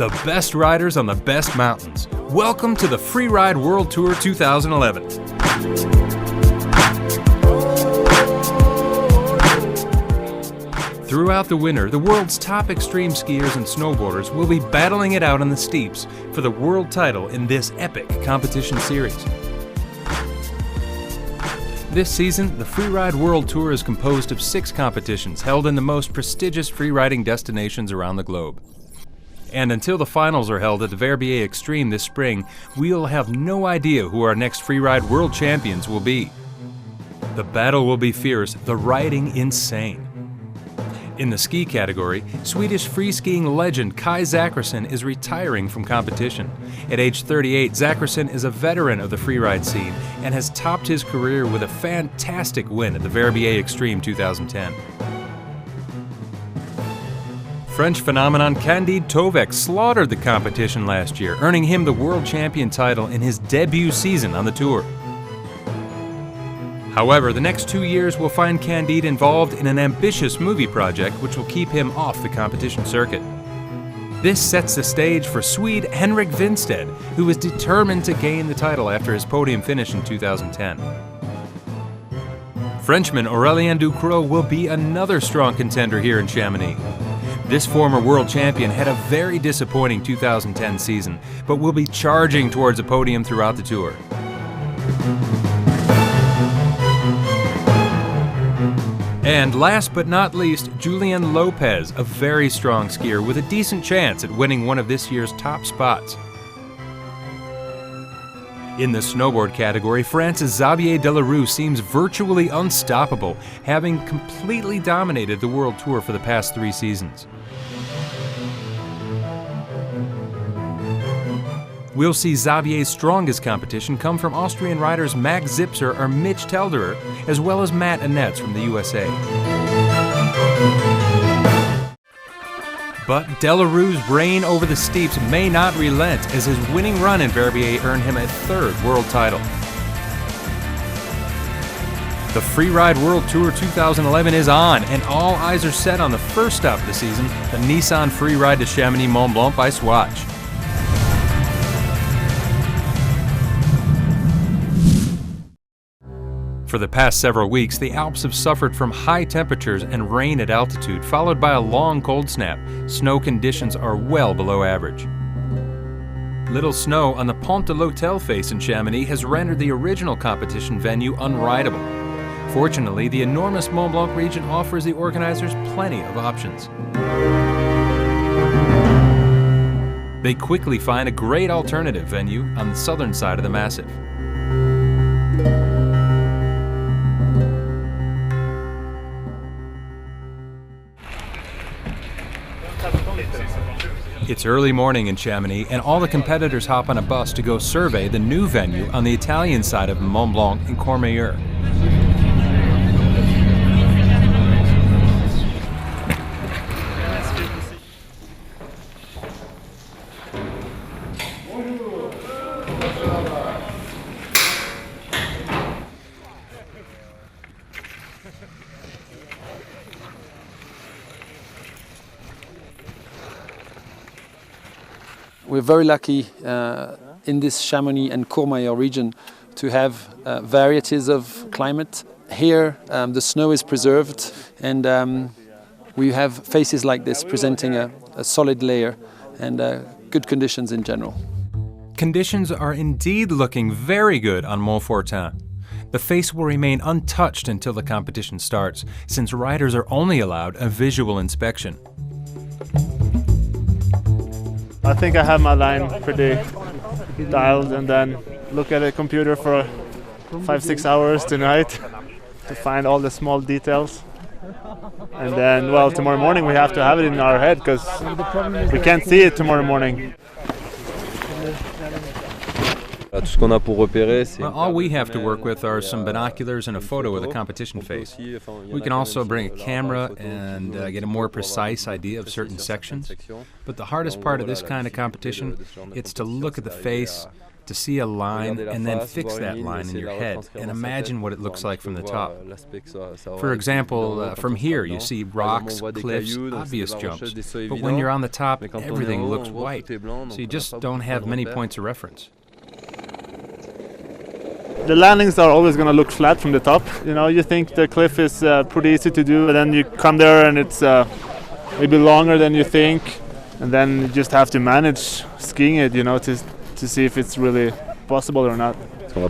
The best riders on the best mountains. Welcome to the Freeride World Tour 2011. Throughout the winter, the world's top extreme skiers and snowboarders will be battling it out on the steeps for the world title in this epic competition series. This season, the Freeride World Tour is composed of 6 competitions held in the most prestigious freeriding destinations around the globe. And until the finals are held at the Verbier Extreme this spring, we'll have no idea who our next Freeride World Champions will be. The battle will be fierce, the riding insane. In the ski category, Swedish free skiing legend Kai Zackrisson is retiring from competition. At age 38, Zackrisson is a veteran of the freeride scene and has topped his career with a fantastic win at the Verbier Extreme 2010. French phenomenon Candide Tovek slaughtered the competition last year, earning him the world champion title in his debut season on the tour. However, the next 2 years will find Candide involved in an ambitious movie project which will keep him off the competition circuit. This sets the stage for Swede Henrik Winstedt, who is determined to gain the title after his podium finish in 2010. Frenchman Aurélien Ducrot will be another strong contender here in Chamonix. This former world champion had a very disappointing 2010 season, but will be charging towards a podium throughout the tour. And last but not least, Julian Lopez, a very strong skier with a decent chance at winning one of this year's top spots. In the snowboard category, France's Xavier Delarue seems virtually unstoppable, having completely dominated the World Tour for the past 3 seasons. We'll see Xavier's strongest competition come from Austrian riders Max Zipser or Mitch Telderer, as well as Matt Annetz from the USA. But Delarue's reign over the steeps may not relent, as his winning run in Verbier earned him a 3rd world title. The Freeride World Tour 2011 is on, and all eyes are set on the first stop of the season, the Nissan Freeride de Chamonix Mont-Blanc by Swatch. For the past several weeks, the Alps have suffered from high temperatures and rain at altitude, followed by a long cold snap. Snow conditions are well below average. Little snow on the Pont de l'Hôtel face in Chamonix has rendered the original competition venue unrideable. Fortunately, the enormous Mont Blanc region offers the organizers plenty of options. They quickly find a great alternative venue on the southern side of the massif. It's early morning in Chamonix, and all the competitors hop on a bus to go survey the new venue on the Italian side of Mont Blanc in Courmayeur. We're very lucky in this Chamonix and Courmayeur region to have varieties of climate. Here the snow is preserved, and we have faces like this presenting a solid layer and good conditions in general. Conditions are indeed looking very good on Mont Fortin. The face will remain untouched until the competition starts, since riders are only allowed a visual inspection. I think I have my line pretty dialed, and then look at a computer for 5-6 hours tonight to find all the small details. And then, well, tomorrow morning we have to have it in our head because we can't see it tomorrow morning. Well, all we have to work with are some binoculars and a photo of the competition face. We can also bring a camera and get a more precise idea of certain sections. But the hardest part of this kind of competition, it's to look at the face to see a line and then fix that line in your head and imagine what it looks like from the top. For example, from here you see rocks, cliffs, obvious jumps, but when you're on the top, everything looks white, so you just don't have many points of reference. The landings are always going to look flat from the top. You know, you think the cliff is pretty easy to do, but then you come there and it's maybe longer than you think, and then you just have to manage skiing it, you know, to see if it's really possible or not. You're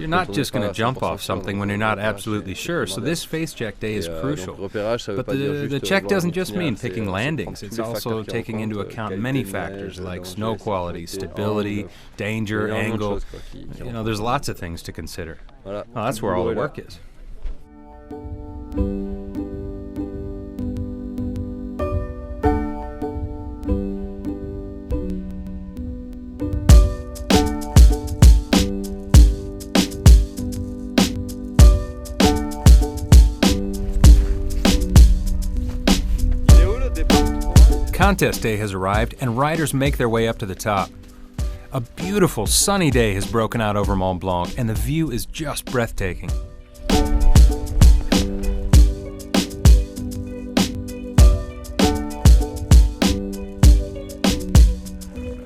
not just going to jump off something when you're not absolutely sure, so this face check day is crucial. But the check doesn't just mean picking landings, it's also taking into account many factors like snow quality, stability, danger, angle. You know, there's lots of things to consider. Well, that's where all the work is. Contest day has arrived and riders make their way up to the top. A beautiful sunny day has broken out over Mont-Blanc and the view is just breathtaking.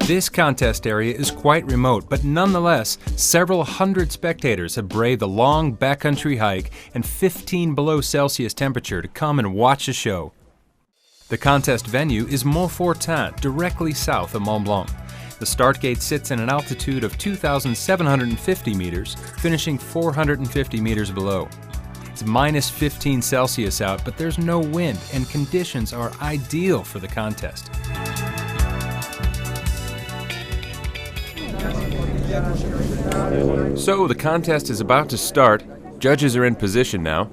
This contest area is quite remote, but nonetheless, several hundred spectators have braved the long backcountry hike and 15 below Celsius temperature to come and watch the show. The contest venue is Mont-Blanc, directly south of Mont-Blanc. The start gate sits at an altitude of 2,750 meters, finishing 450 meters below. It's minus 15 Celsius out, but there's no wind, and conditions are ideal for the contest. So the contest is about to start. Judges are in position now.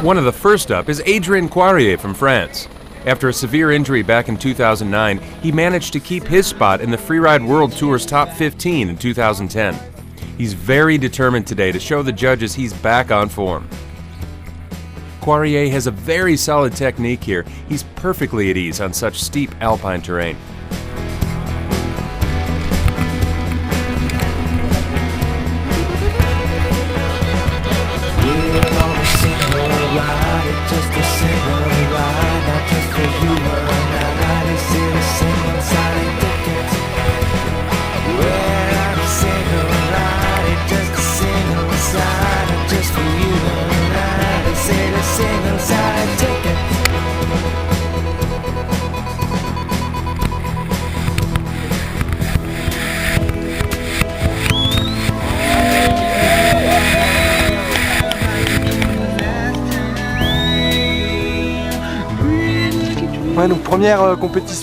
One of the first up is Adrien Poirier from France. After a severe injury back in 2009, he managed to keep his spot in the Freeride World Tour's top 15 in 2010. He's very determined today to show the judges he's back on form. Poirier has a very solid technique here. He's perfectly at ease on such steep alpine terrain.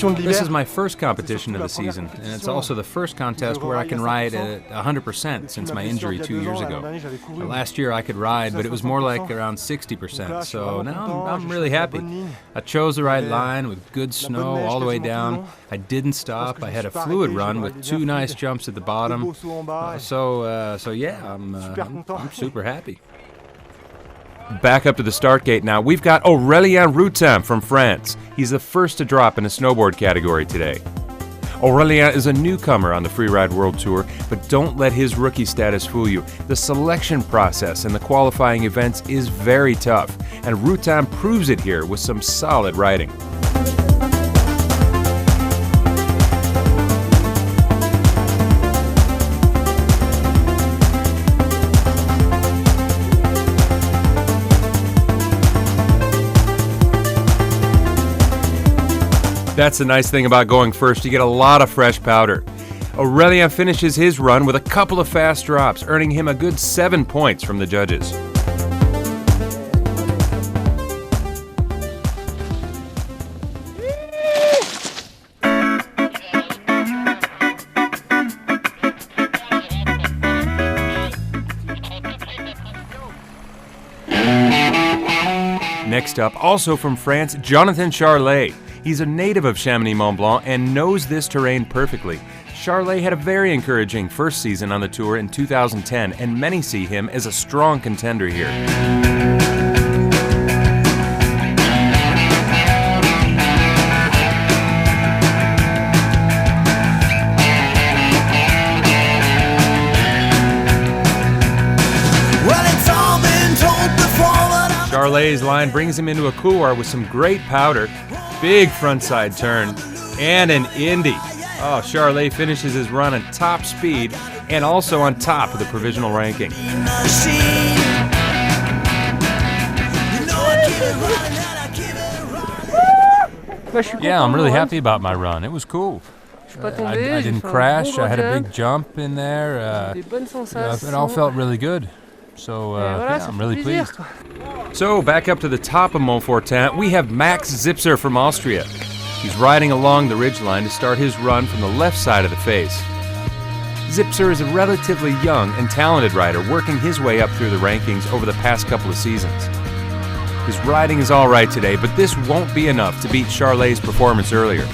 This is my first competition of the season, and it's also the first contest where I can ride at 100% since my injury 2 years ago. Last year I could ride, but it was more like around 60%, so now I'm really happy. I chose the right line with good snow all the way down. I didn't stop. I had a fluid run with 2 nice jumps at the bottom. So yeah, I'm super happy. Back up to the start gate now, we've got Aurélien Routin from France. He's the first to drop in the snowboard category today. Aurélien is a newcomer on the Freeride World Tour, but don't let his rookie status fool you. The selection process and the qualifying events is very tough, and Routin proves it here with some solid riding. That's the nice thing about going first, you get a lot of fresh powder. Aurélien finishes his run with a couple of fast drops, earning him a good 7 points from the judges. Next up, also from France, Jonathan Charlet. He's a native of Chamonix, Mont-Blanc, and knows this terrain perfectly. Charlet had a very encouraging first season on the tour in 2010, and many see him as a strong contender here. Charlet's line brings him into a couloir with some great powder, big frontside turn, and an Indy. Oh, Charlet finishes his run at top speed and also on top of the provisional ranking. Yeah, I'm really happy about my run. It was cool. I didn't crash. I had a big jump in there. It all felt really good. So yeah, I'm really pleased. So back up to the top of Montfortin, we have Max Zipser from Austria. He's riding along the ridgeline to start his run from the left side of the face. Zipser is a relatively young and talented rider working his way up through the rankings over the past couple of seasons. His riding is all right today, but this won't be enough to beat Charlet's performance earlier.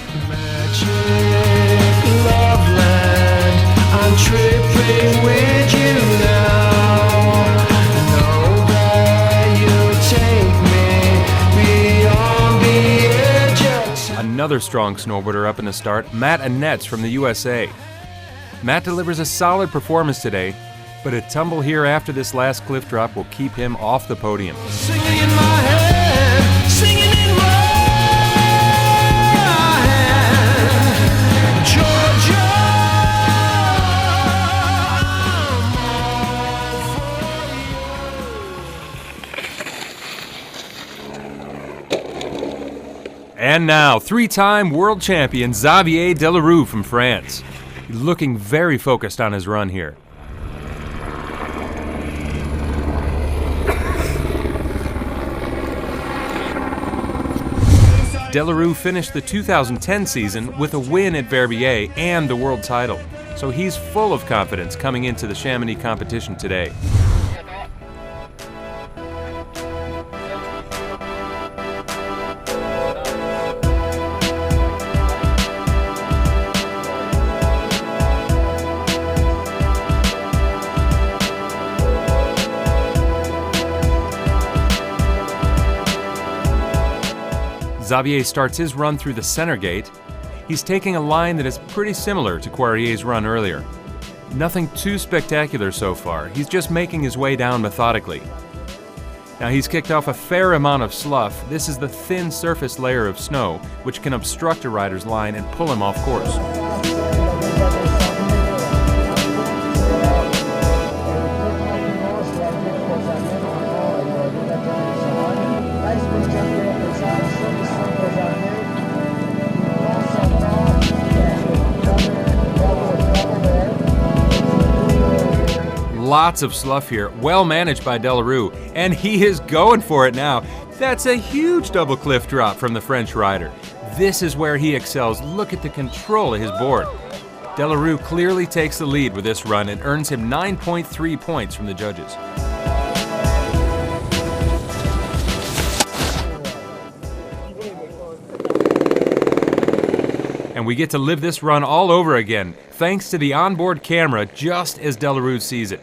Another strong snowboarder up in the start, Matt Annetz from the USA. Matt delivers a solid performance today, but a tumble here after this last cliff drop will keep him off the podium. Singing in my head, singing in my head, Georgia, And now, three-time world champion Xavier Delarue from France. He's looking very focused on his run here. Delarue finished the 2010 season with a win at Verbier and the world title, so he's full of confidence coming into the Chamonix competition today. Xavier starts his run through the center gate. He's taking a line that is pretty similar to Poirier's run earlier. Nothing too spectacular so far, he's just making his way down methodically. Now he's kicked off a fair amount of slough. This is the thin surface layer of snow, which can obstruct a rider's line and pull him off course. Lots of slough here, well managed by Delarue, and he is going for it now. That's a huge double cliff drop from the French rider. This is where he excels. Look at the control of his board. Delarue clearly takes the lead with this run and earns him 9.3 points from the judges. And we get to live this run all over again, thanks to the onboard camera just as Delarue sees it.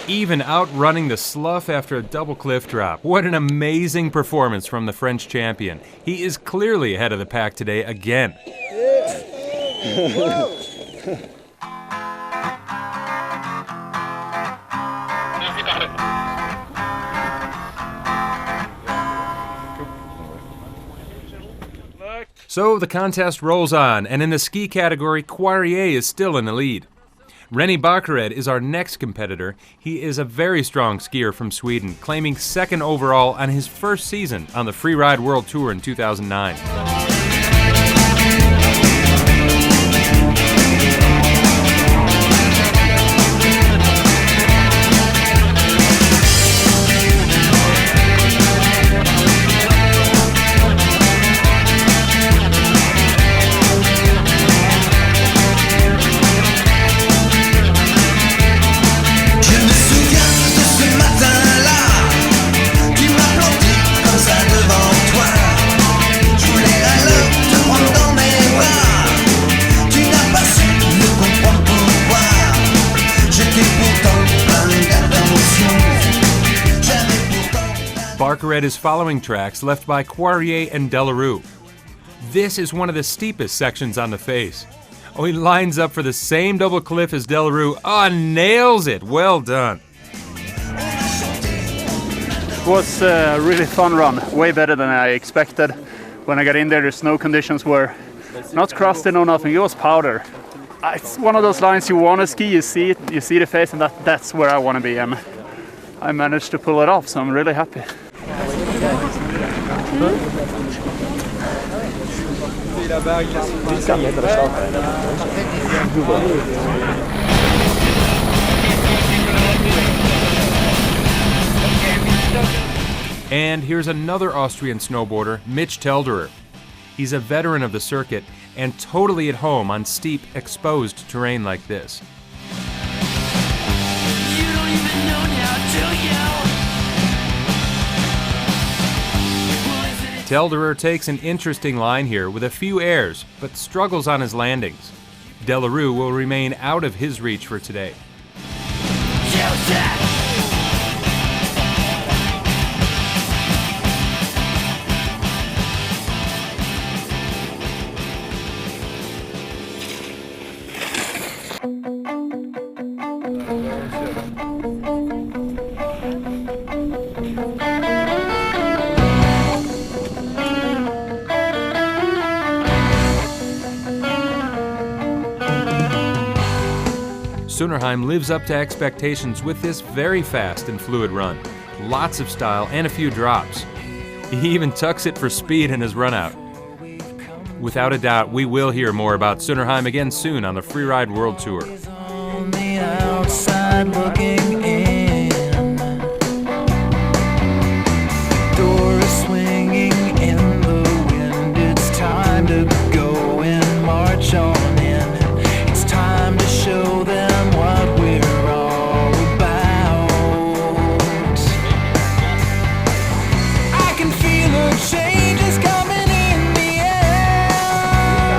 Even outrunning the slough after a double cliff drop. What an amazing performance from the French champion. He is clearly ahead of the pack today again. So the contest rolls on, and in the ski category, Poirier is still in the lead. Rennie Baccared is our next competitor. He is a very strong skier from Sweden, claiming second overall on his first season on the Freeride World Tour in 2009. ça devant toi. Barcaret is following tracks left by Poirier and Delarue. This is one of the steepest sections on the face. Oh, he lines up for the same double cliff as Delarue. Oh, nails it. Well done. It was a really fun run, way better than I expected. When I got in there, the snow conditions were not crusty, no nothing, it was powder. It's one of those lines you want to ski, you see it, you see the face, and that's where I want to be. And I managed to pull it off, so I'm really happy. And here's another Austrian snowboarder, Mitch Telderer. He's a veteran of the circuit and totally at home on steep, exposed terrain like this. You don't even know now, do you? Telderer takes an interesting line here with a few airs, but struggles on his landings. Delarue will remain out of his reach for today. Sunnerheim lives up to expectations with this very fast and fluid run. Lots of style and a few drops. He even tucks it for speed in his run out. Without a doubt, we will hear more about Sunnerheim again soon on the Freeride World Tour. On the outside looking in. Door is swinging in the wind. It's time to go and march on in. It's time to show them what we're all about. I can feel a change is coming in the air.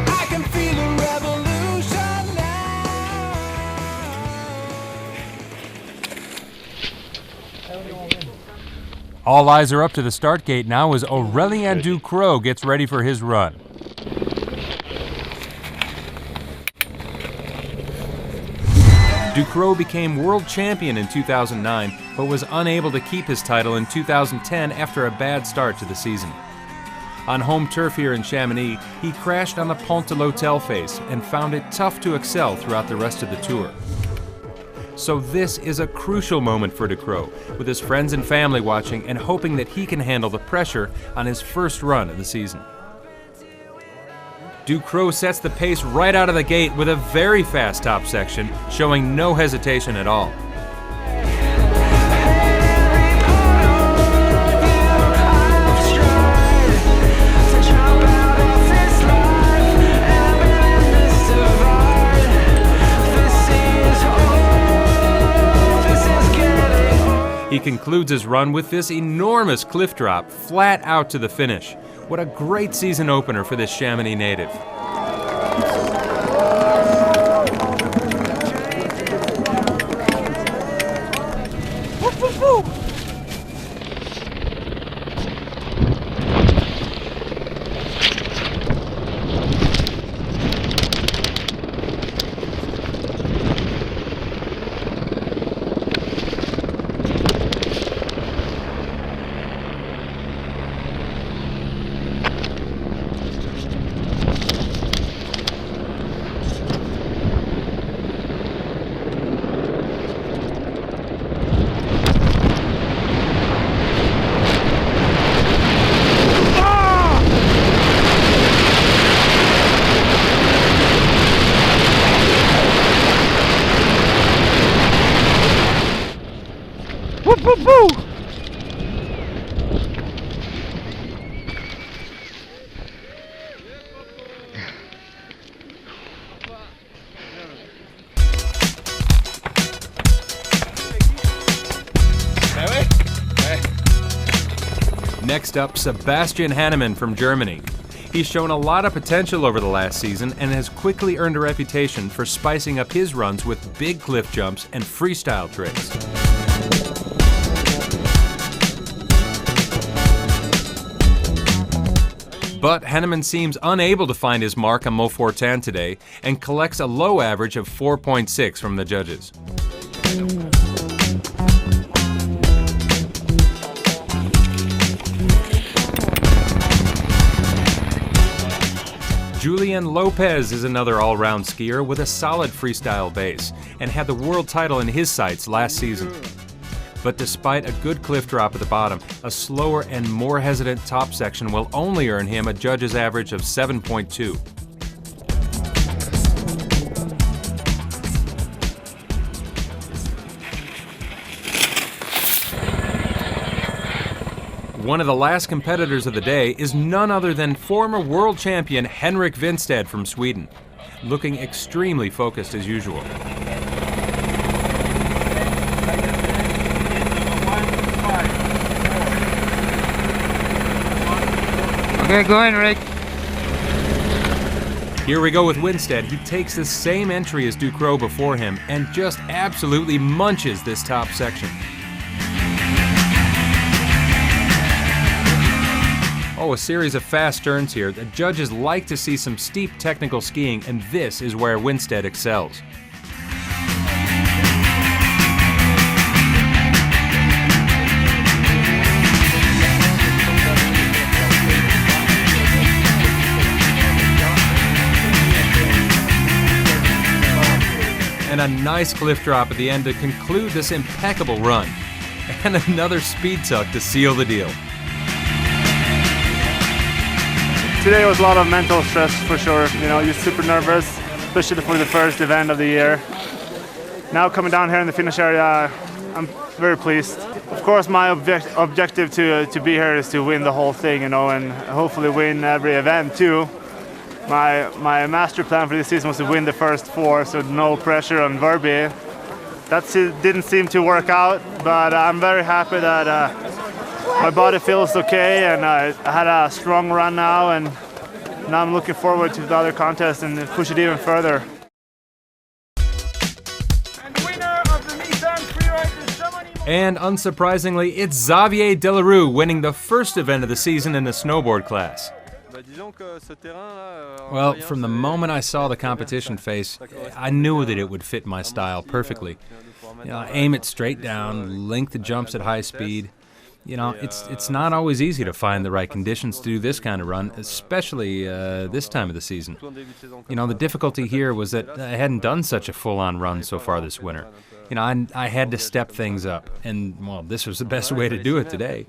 I can feel a revolution now. All eyes are up to the start gate now as Aurélien Ducrot gets ready for his run. Ducrot became world champion in 2009, but was unable to keep his title in 2010 after a bad start to the season. On home turf here in Chamonix, he crashed on the Pont de l'Hôtel face and found it tough to excel throughout the rest of the tour. So this is a crucial moment for Ducrot, with his friends and family watching and hoping that he can handle the pressure on his first run of the season. Ducrot sets the pace right out of the gate with a very fast top section, showing no hesitation at all. He concludes his run with this enormous cliff drop, flat out to the finish. What a great season opener for this Chamonix native. Next up, Sebastian Hannemann from Germany. He's shown a lot of potential over the last season and has quickly earned a reputation for spicing up his runs with big cliff jumps and freestyle tricks. But Henneman seems unable to find his mark on Mont-Blanc today and collects a low average of 4.6 from the judges. Julian Lopez is another all-round skier with a solid freestyle base and had the world title in his sights last season. But despite a good cliff drop at the bottom, a slower and more hesitant top section will only earn him a judge's average of 7.2. One of the last competitors of the day is none other than former world champion Henrik Winstedt from Sweden, looking extremely focused as usual. Okay, go ahead, Rick. Here we go with Winstedt. He takes the same entry as Ducrot before him and just absolutely munches this top section. Oh, a series of fast turns here. The judges like to see some steep technical skiing, and this is where Winstedt excels. And a nice cliff drop at the end to conclude this impeccable run. And another speed tuck to seal the deal. Today was a lot of mental stress for sure. You know, you're super nervous, especially for the first event of the year. Now coming down here in the finish area, I'm very pleased. Of course, my objective to be here is to win the whole thing, you know, and hopefully win every event too. My master plan for this season was to win the first 4, so no pressure on Verbier. That didn't seem to work out, but I'm very happy that my body feels okay, and I had a strong run now, and now I'm looking forward to the other contest and push it even further. And unsurprisingly, it's Xavier Delarue winning the first event of the season in the snowboard class. Well, from the moment I saw the competition face, I knew that it would fit my style perfectly. You know, aim it straight down, link the jumps at high speed. You know, it's not always easy to find the right conditions to do this kind of run, especially this time of the season. You know, the difficulty here was that I hadn't done such a full-on run so far this winter. You know, I had to step things up, and, well, this was the best way to do it today.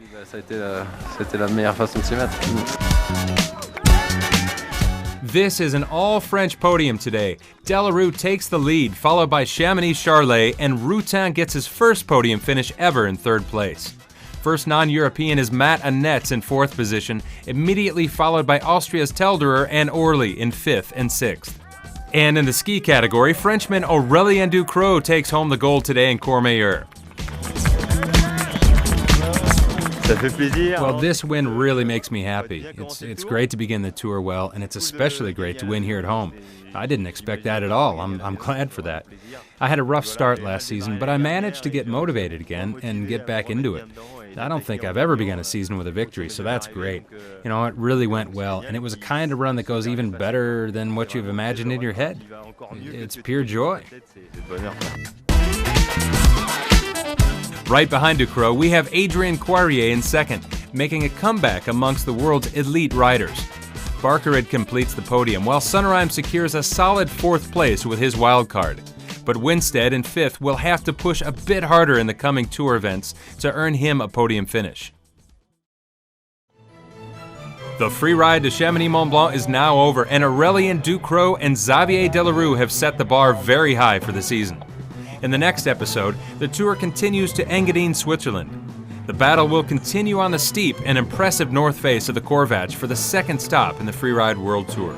This is an all-French podium today. Delarue takes the lead, followed by Chamonix Charlet, and Routin gets his first podium finish ever in 3rd place. First non-European is Matt Annetz in 4th position, immediately followed by Austria's Telderer and Orly in 5th and 6th. And in the ski category, Frenchman Aurélien Ducrot takes home the gold today in Courmayeur. Well, this win really makes me happy. It's great to begin the tour well, and it's especially great to win here at home. I didn't expect that at all. I'm glad for that. I had a rough start last season, but I managed to get motivated again and get back into it. I don't think I've ever begun a season with a victory, so that's great. You know, it really went well, and it was a kind of run that goes even better than what you've imagined in your head. It's pure joy. Right behind Ducrot, we have Adrien Poirier in 2nd, making a comeback amongst the world's elite riders. Barkerud completes the podium, while Sunnereim secures a solid 4th place with his wild card. But Winstedt in 5th will have to push a bit harder in the coming tour events to earn him a podium finish. The free ride to Chamonix Mont-Blanc is now over, and Aurélien Ducrot and Xavier Delarue have set the bar very high for the season. In the next episode, the tour continues to Engadine, Switzerland. The battle will continue on the steep and impressive north face of the Corvatsch for the 2nd stop in the Freeride World Tour.